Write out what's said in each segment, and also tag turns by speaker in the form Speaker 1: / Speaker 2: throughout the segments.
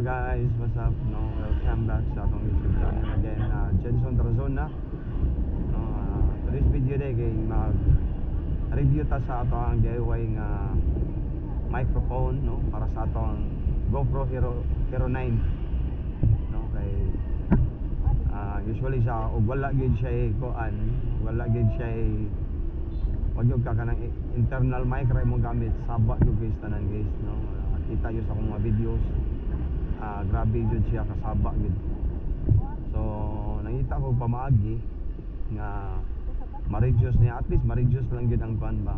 Speaker 1: Hello guys, what's up? No, welcome back sa atong YouTube channel again. Jenson Tarazona. No, today's video day kay mag-review ta sa ato ang DIY nga microphone, no, para sa atong GoPro Hero 9. No, kay usually siya og wala gyud siya kuan, wala gyud siya wag gyud ka kanang internal mic ra mo gamit, saba gyud guys tanan guys, no. Kita yun sa akong mga videos, grabe yun siya kasaba yun. So nangita ko pamaagi nga ma-reduce niya, at least ma-reduce lang yun ang kuan ba,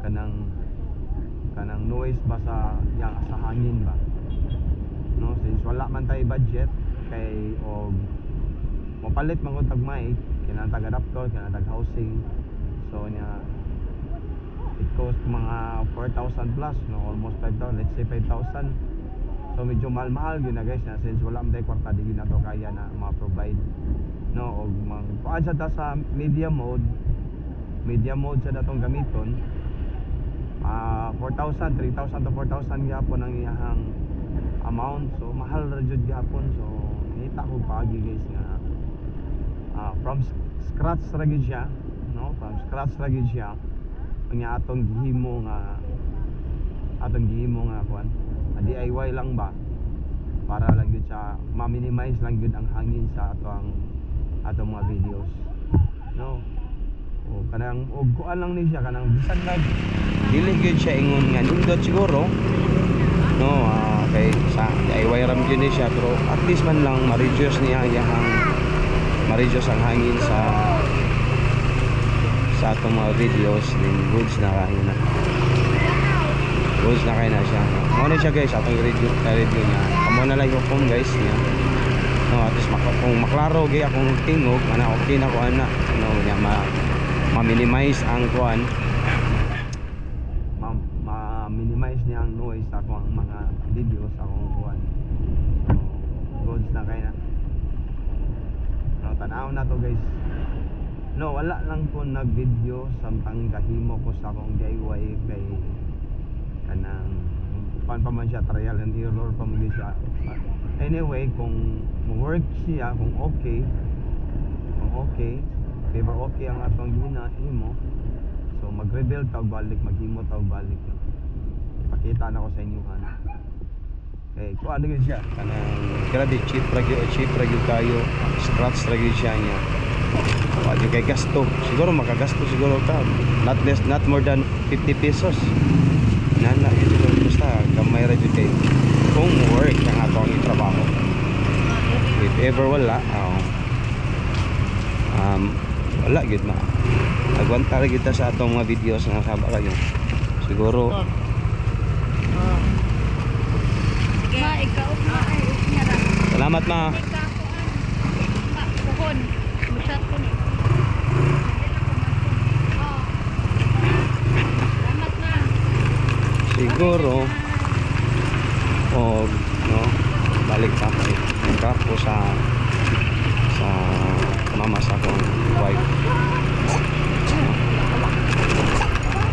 Speaker 1: kanang noise ba sa hangin ba, no. Since wala man tayo budget kay og mapalit man ko tag mic, kinatag adapter, kinatag housing, so niya it cost mga 4,000 plus, no, almost 5,000, let's say 5,000. So medyo mahal-mahal yun na guys, na since wala man tayo kwarta, di na to kaya na ma-provide, no. Og kuan sa ta sa media mode sa datong gamiton, 4,000, 3,000 to 4,000 gyapon ang iyang amount. So mahal ra jud gyapon. So nakita ko pagi guys nga from scratch ra gyud siya, no, from scratch ra gyud siya ang atong gihimo nga kuan, DIY lang ba, para lang gyud siya ma-minimize lang gyud ang hangin sa atong mga videos, no. O kanang og kuan lang ni siya, kanang bisan nag dili gyud siya ingon nga nindot siguro, no. Kay sa DIY ram gyud ni siya, pero at least man lang ma-reduce niya ma-reduce ang hangin sa atong mga videos. Then goods na kayo na siya, no na siya guys, atong review niya. Amo na lang yung phone guys niya, no. At least kung maklaro gay akong tingog ana, okay na ko ana, no, niya ma-minimize ang kuan, ma-minimize niya ang noise sa akong mga videos sa akong kuan. So goods na kayo na, no. Tanaw na to guys, no. Wala lang ko nag-video samtang gahimo ko sa akong DIY kay kanang pan pa man siya, trial and error pa man siya. Anyway, kung work siya, kung okay, pero okay ang atong ginahimo, so mag-rebuild tawag balik, maghimo tawag balik, no. Ipakita na ko sa inyo kana. Okay, kung ano yun siya, kanang grabe cheap ragyo kayo, scratch ragyo siya niya. Wag kay gasto, siguro makagasto siguro ka not more than 50 pesos. Nana siguro, basta gamay ra jud kay kung work ang atong trabaho. If ever wala, wala gid na. Agwanta ra kita sa atong mga videos nga saba kayo. Siguro
Speaker 2: Ma, ikaw ma ay nyara.
Speaker 1: salamat ma.
Speaker 2: Puhon. Musat ko ni. Salamat na.
Speaker 1: Siguro no, balik pa ko sa mama sa akong wife,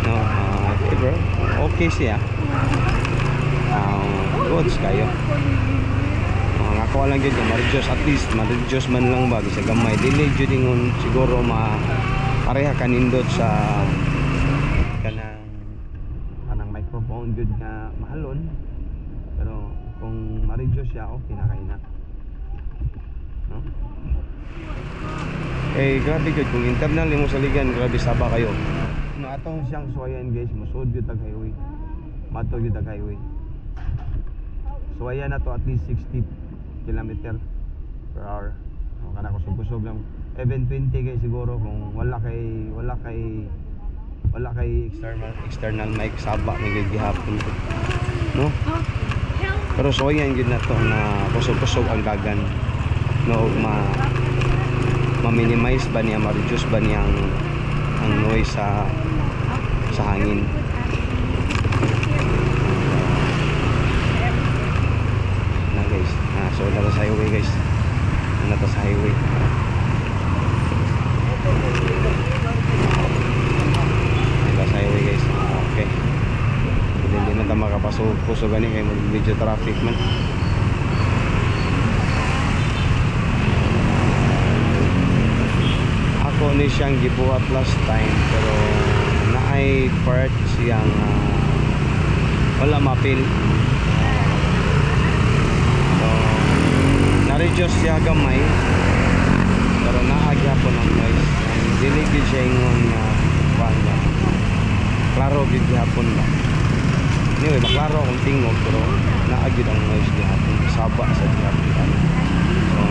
Speaker 1: no. Ever okay siya, goods kayo. Nga ko lang dyan, at least ma-reduce man lang ba sa gamay, dili jud ingon siguro pareha kanindot sa kanang microphone jud nga mahalon, pero kung ma-reduce siya, okay na kayo na, no. Grabe jud kung internal nimo sa ligan, grabe saba kayo, no. Atong siyang suwayan guys, musud jud tag highway, mato jud tag highway. So ayan na to, at least 60 km/h. Kana kusog-kusog lang. Even 20 kay siguro kung wala kay external mic, saba may gihapon ko, no. Pero so ayan gyud na to na kusog-kusog ang gagan, no. Ma-minimize ba niya, ma-reduce ba niya ang noise sa hangin. Guys, so nata sa highway guys, nata sa highway, guys. Okay, hindi na ta makapasok gani kay medyo traffic man. ako ni siyang gibuhat last time pero naay part siyang wala mapil. So na-reduce siya gamay pero naagyapon ang noise. Dili gid siya ingon nga banda. Klaro gid gihapon ba. Anyway, maklaro akong tingog pero naagid ang noise gihapon. Saba sa gihapon. So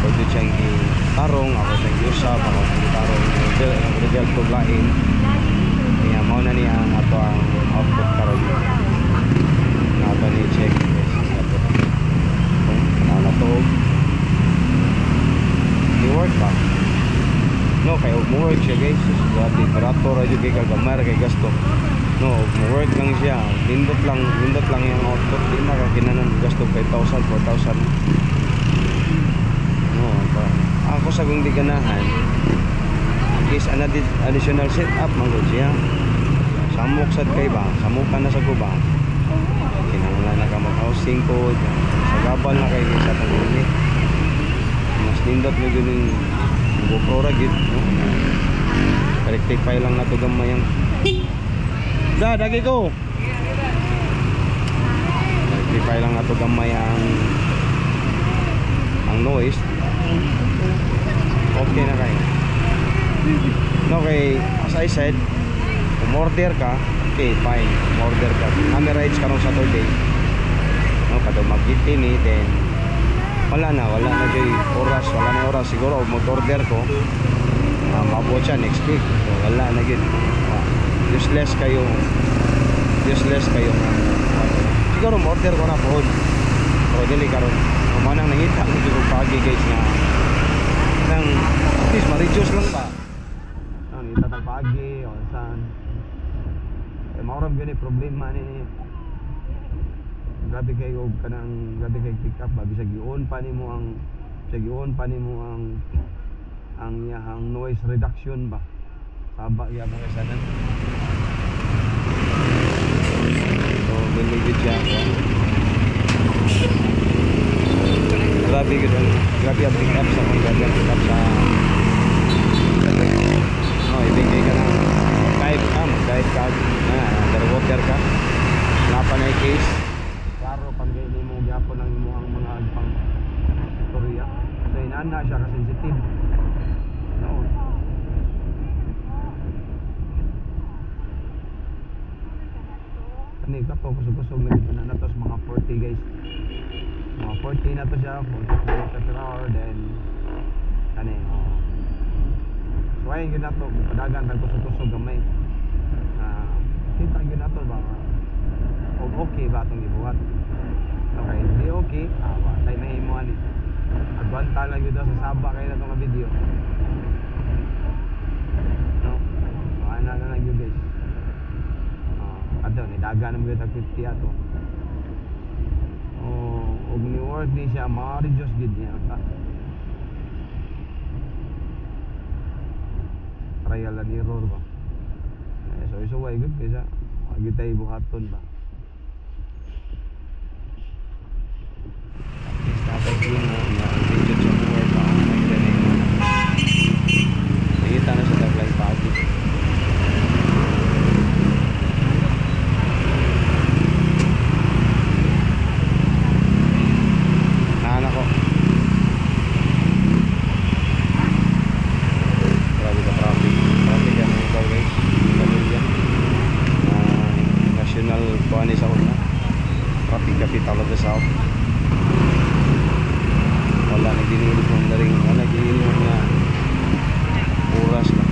Speaker 1: ako dito siyang gitarong, ako siyang giusap, ako siyang gitarong ang result ko lain. Kaya mao na niya ang ato ang output karon. Na ato ni check ano na to. I-work ba? No, kaya mo-work siya guys. Grabe, operator radyo kay kagamar kay gasto. No, mo-work lang siya. Nindot lang yung output. Di na kakinanan gasto 5,000, 4,000. No, ako sa kung di ganahan is additional setup manggod siya. Samok sad kay ba? Samukan na sa guba. Kinahanglan na ka mag-housing code. Sa gabal na kay sa taguli. Mas nindot mo yun yung GoPro ra gid, no? Rectify lang na to gamay ang dagi ko. Rectify lang na to gamay ang noise. Okay na kayo. No, okay, as I said, kung order ka, okay, fine. Order ka. Kami rides karong Saturday. No, kada mag-gitini, then wala na dyan oras, siguro mag-order ko maabot siya next week. So, wala na yun. Useless kayo siguro ma-order ko na po pero dili karon manang nangita ko dito pagi guys nga nang at least ma-reduce lang ba nangita tag pagi o saan maurab gani problema ni grabe kayo pick up ba bisag i-on pa nimo ang iyang noise reduction ba saba iya mga sanan. So binigid siya ako. Grabe ang pick up sa sa ibigay ka ng mag-dive ka underwater ka napa na yung case klaro panggay ni mo gyapon ang imuhang mga agpang storya so inana siya ka sensitive no kani ka po kusog-kusog na dito na natos mga 40 guys mga 40 na to siya 40 km per hour then kani so ayun yun na to padagan tag kusog-kusog gamay kita yun na to ba okay ba itong ibuhat okay, hindi okay tayo mahimuan agwanta lang yun daw sa saba kayo na itong video no so ano na lang yun guys ato nidaga naman yun tag 50 ato og ni-work din siya ma-reduce gid niya trial and error ba so isuway good kaysa agad tayo buhaton ba tapos yun na video sa more pa nakita na sa taglay pagi naanak ko grabe ka traffic yan mga ikaw guys national kuhanis ako na traffic capital of the south wala nagdinilipon na rin nagdinilipon na oras na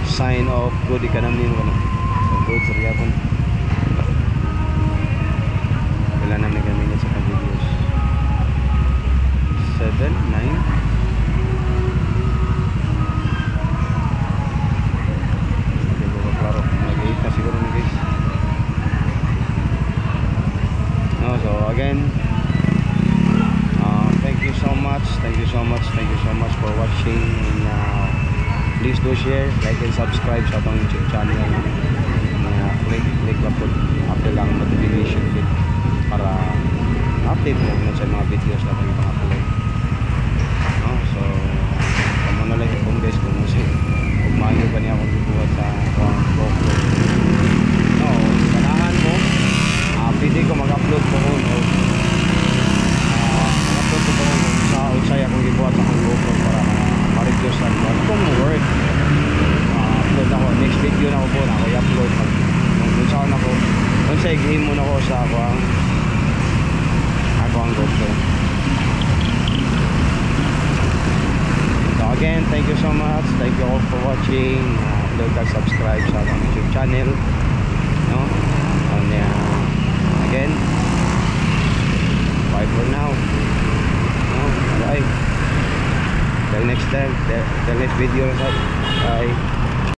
Speaker 1: sign of good economy mo so good sa riyapon wala namin kami na sa videos 7, 9 siguro na guys no so again thank you so much for watching and please do share, like and subscribe sa atong YouTube channel click upload lang notification bell para update mo sa mga videos na pang upload no so po na ako i-upload kung saan ako kung sa game muna ko sa ako ang GoPro. So again, thank you so much, thank you all for watching. Don't subscribe sa aking YouTube channel, no? And again, bye for now, no? Bye till next time, till next video. Bye.